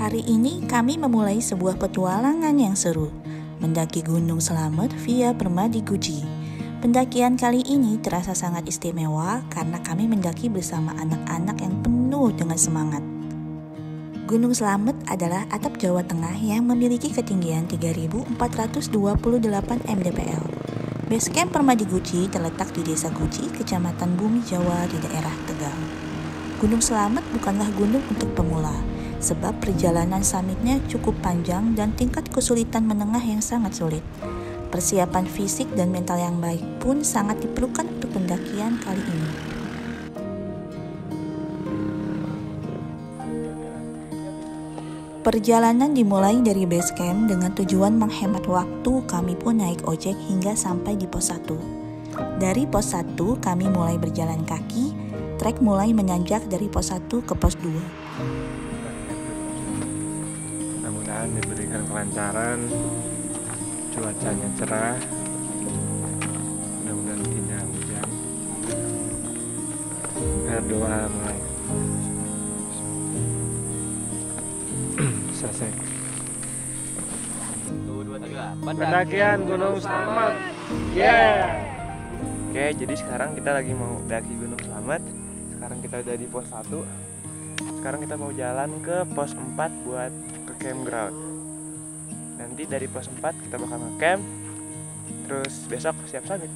Hari ini kami memulai sebuah petualangan yang seru, mendaki Gunung Slamet via Permadi Guci. Pendakian kali ini terasa sangat istimewa karena kami mendaki bersama anak-anak yang penuh dengan semangat. Gunung Slamet adalah atap Jawa Tengah yang memiliki ketinggian 3.428 mdpl. Basecamp Permadi Guci terletak di Desa Guci, Kecamatan Bumi Jawa di daerah Tegal. Gunung Slamet bukanlah gunung untuk pemula, sebab perjalanan summitnya cukup panjang dan tingkat kesulitan menengah yang sangat sulit. Persiapan fisik dan mental yang baik pun sangat diperlukan untuk pendakian kali ini. Perjalanan dimulai dari base camp dengan tujuan menghemat waktu. Kami pun naik ojek hingga sampai di pos 1. Dari pos 1 kami mulai berjalan kaki. Trek mulai menanjak dari pos 1 ke pos 2. Mudah-mudahan diberikan kelancaran, cuacanya cerah, mudah-mudahan tidak hujan. Berdoa mulai. Selesai. Pendakian Gunung Slamet. Oke, jadi sekarang kita lagi mau daki Gunung Slamet. Sekarang kita udah di pos 1. Sekarang kita mau jalan ke pos 4 buat ke campground. Nanti dari pos 4 kita bakal nge-camp. Terus besok siap summit.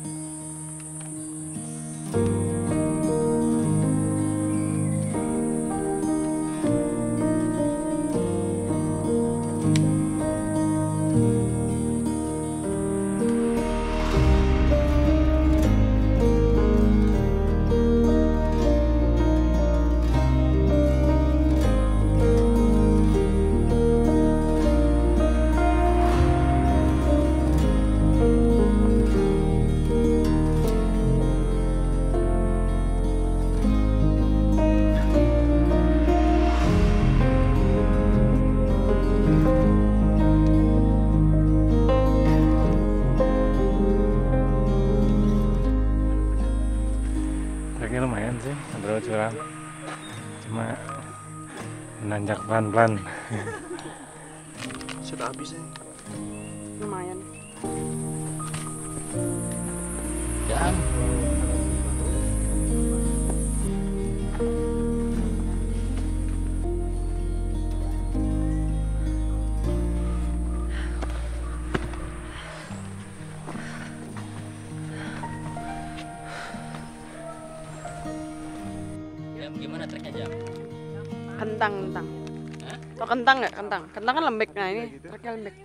Treknya lumayan sih, ada curam, cuma menanjak pelan-pelan. Sudah habis ya? Lumayan. Ya. Gimana treknya Jam? Kentang. Tau kentang nggak? Kentang kan lembek. Nah ini treknya lembek.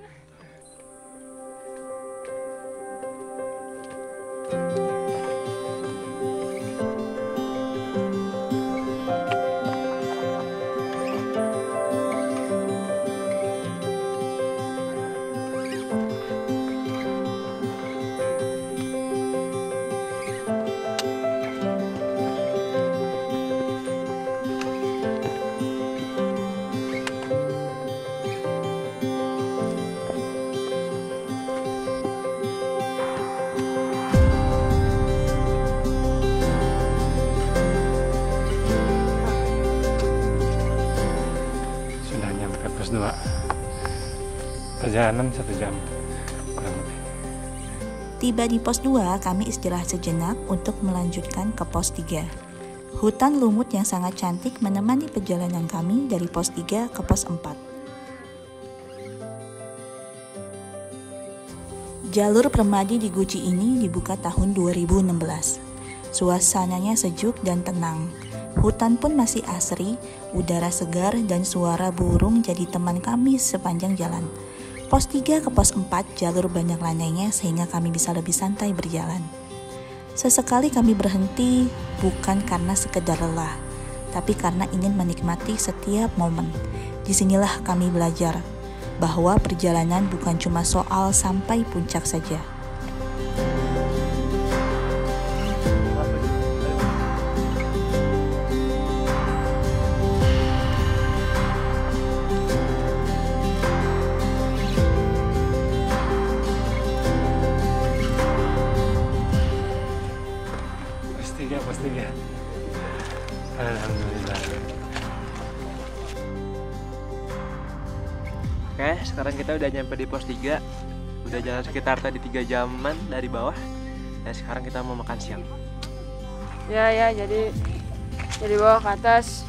Pos 2. Perjalanan 1 jam kurang lebih. Tiba di pos 2, kami istirahat sejenak untuk melanjutkan ke pos 3. Hutan lumut yang sangat cantik menemani perjalanan kami dari pos 3 ke pos 4. Jalur Permadi di Guci ini dibuka tahun 2016. Suasananya sejuk dan tenang. Hutan pun masih asri, udara segar dan suara burung jadi teman kami sepanjang jalan. Pos 3 ke pos 4 jalur banyak landainya sehingga kami bisa lebih santai berjalan. Sesekali kami berhenti bukan karena sekedar lelah, tapi karena ingin menikmati setiap momen. Disinilah kami belajar bahwa perjalanan bukan cuma soal sampai puncak saja. Pos 3. Alhamdulillah. Oke, sekarang kita udah nyampe di pos 3. Udah jalan sekitar tadi 3 jaman dari bawah. Dan sekarang kita mau makan siang. Ya, jadi bawah ke atas.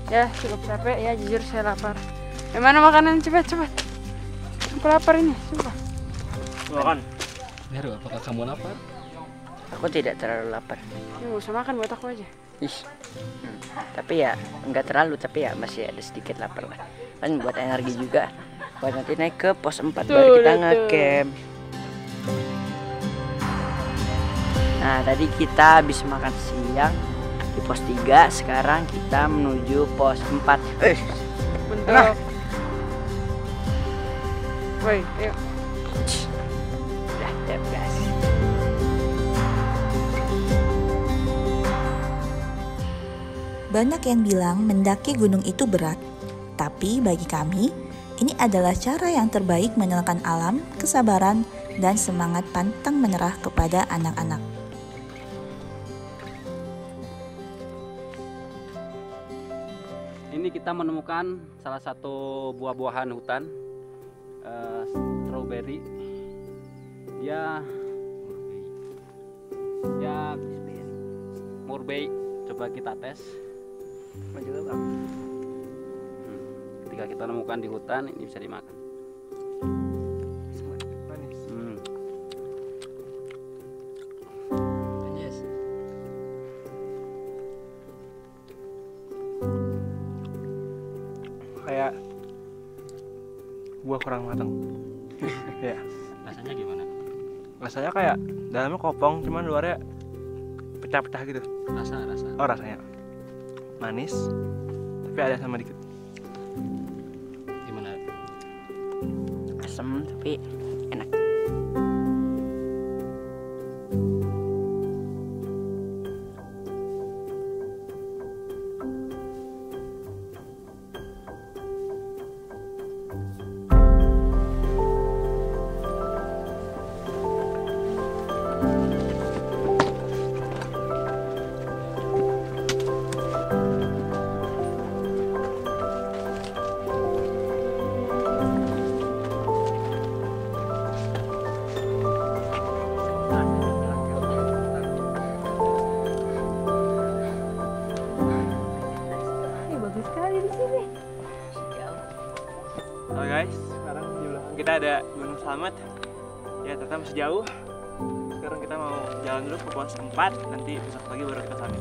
Ya, cukup capek ya, jujur saya lapar. Gimana makanan? Cepat. Aku lapar ini, sumpah. Makan. Heru, apakah kamu lapar? Aku tidak terlalu lapar. Ya, gak usah makan buat aku aja. Ih. Tapi ya enggak terlalu, tapi ya masih ada sedikit lapar lah. Kan buat energi juga. Buat nanti naik ke pos 4 baru kita ngecamp. Nah, tadi kita habis makan siang di pos 3, sekarang kita menuju pos 4. Bentuk. Woi, yuk. Udah, gas. Banyak yang bilang mendaki gunung itu berat, tapi bagi kami, ini adalah cara yang terbaik menyalakan alam, kesabaran, dan semangat pantang menyerah kepada anak-anak. Ini kita menemukan salah satu buah-buahan hutan, strawberry. Ya, murbei. Coba kita tes. Mau juga bang? Ketika kita nemukan di hutan, ini bisa dimakan. Yes. Kayak buah kurang matang. Ya. Rasanya gimana? Rasanya kayak dalamnya kopong, cuman luarnya pecah-pecah gitu. Rasa. Oh, rasanya manis, tapi ada sama dikit. Gimana? Asam tapi enak. Oke guys, sekarang di belakang kita ada Gunung Slamet. Ya, ternyata masih jauh. Sekarang kita mau jalan dulu ke pos 4, nanti besok pagi baru kita sampai.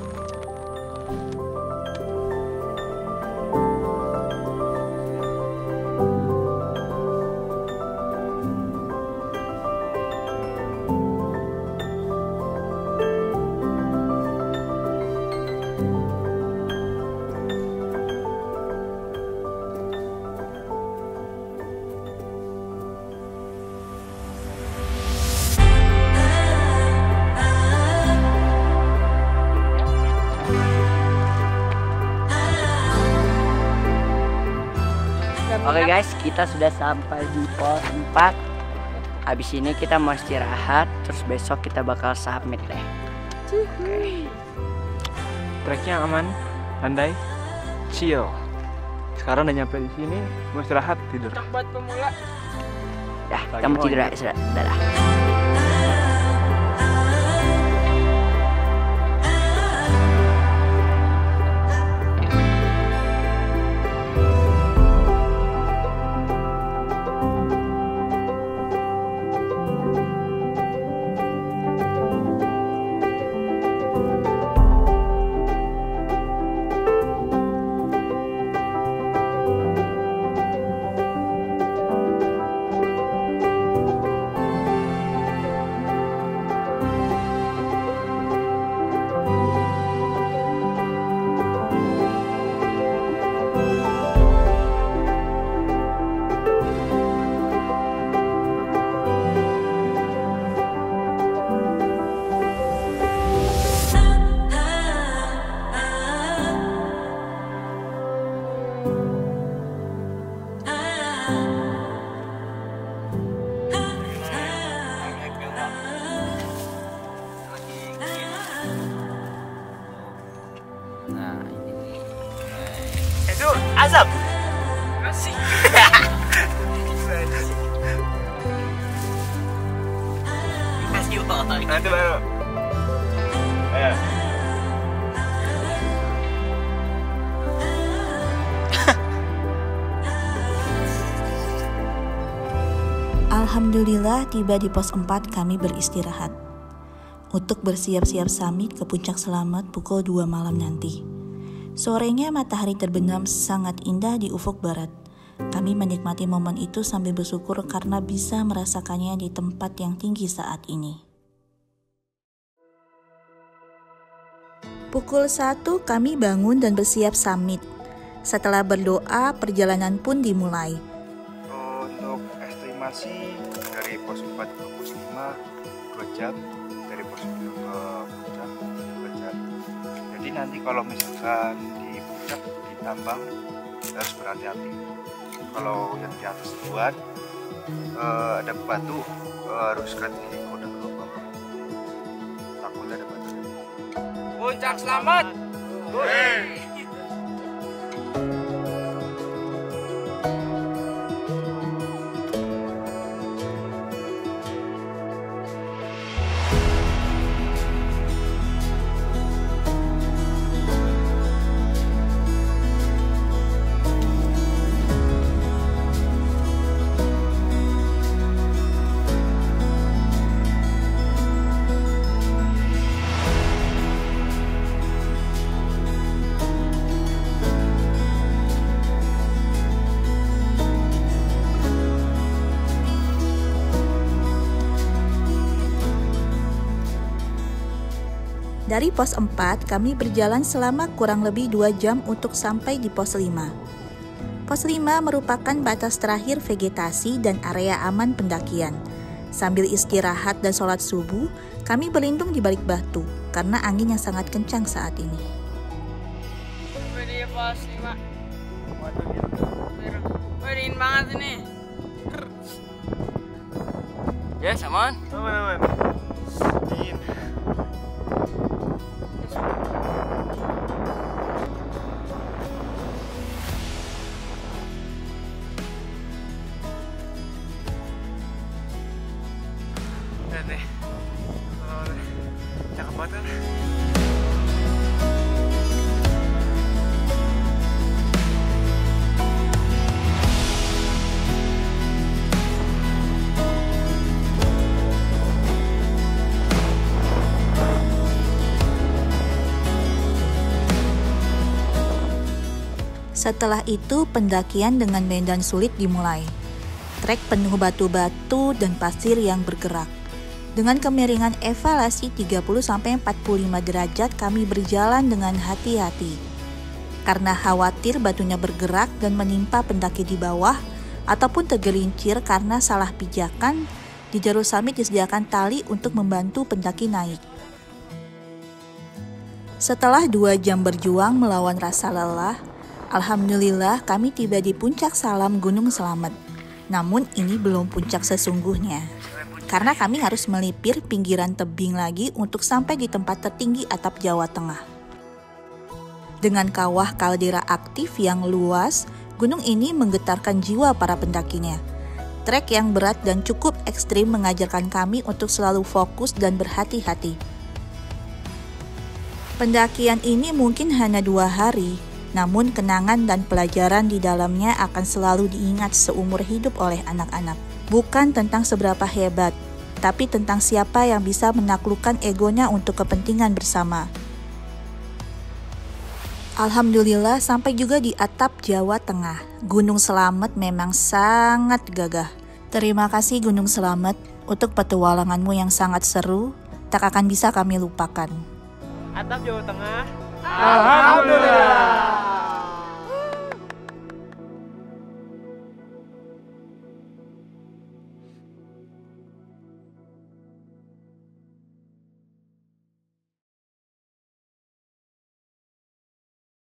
Oke guys, kita sudah sampai di pos 4. Habis ini kita mau istirahat, terus besok kita bakal summit deh. Treknya aman, landai, chill. Sekarang udah nyampe di sini, mau istirahat, tidur. Buat pemula. Ya, kita mau tidur aja. Dadah. Nanti baru. Ayo. Alhamdulillah tiba di pos 4 kami beristirahat untuk bersiap-siap summit ke Puncak Selamet pukul 2 malam nanti. Sorenya matahari terbenam sangat indah di ufuk barat. Kami menikmati momen itu sambil bersyukur karena bisa merasakannya di tempat yang tinggi saat ini. Pukul 1 kami bangun dan bersiap summit. Setelah berdoa, perjalanan pun dimulai. Untuk estimasi dari pos 4 ke pos 5 2 jam, dari pos 7 ke puncak 2 jam. Jadi nanti kalau misalkan di puncak ditambang harus berhati-hati. Kalau yang di atas duluan ada batu, harus ganti kode ke bawah. Takut ada batu. Puncak Selamet. Dari pos 4, kami berjalan selama kurang lebih 2 jam untuk sampai di pos 5. Pos 5 merupakan batas terakhir vegetasi dan area aman pendakian. Sambil istirahat dan sholat subuh, kami berlindung di balik batu karena angin yang sangat kencang saat ini. Di pos 5. Dingin banget ini. Yes, aman. Aman. Dingin. Lihat nih. Oh, cakep banget kan? Setelah itu, pendakian dengan medan sulit dimulai. Trek penuh batu-batu dan pasir yang bergerak. Dengan kemiringan evaluasi 30-45 derajat, kami berjalan dengan hati-hati. Karena khawatir batunya bergerak dan menimpa pendaki di bawah, ataupun tergelincir karena salah pijakan, di jalur summit disediakan tali untuk membantu pendaki naik. Setelah 2 jam berjuang melawan rasa lelah, alhamdulillah kami tiba di puncak Salam Gunung Selamet. Namun ini belum puncak sesungguhnya, karena kami harus melipir pinggiran tebing lagi untuk sampai di tempat tertinggi atap Jawa Tengah. Dengan kawah kaldera aktif yang luas, gunung ini menggetarkan jiwa para pendakinya. Trek yang berat dan cukup ekstrim mengajarkan kami untuk selalu fokus dan berhati-hati. Pendakian ini mungkin hanya 2 hari, namun kenangan dan pelajaran di dalamnya akan selalu diingat seumur hidup oleh anak-anak. Bukan tentang seberapa hebat, tapi tentang siapa yang bisa menaklukkan egonya untuk kepentingan bersama. Alhamdulillah sampai juga di atap Jawa Tengah. Gunung Selamet memang sangat gagah. Terima kasih Gunung Selamet untuk petualanganmu yang sangat seru, tak akan bisa kami lupakan. Atap Jawa Tengah. Alhamdulillah.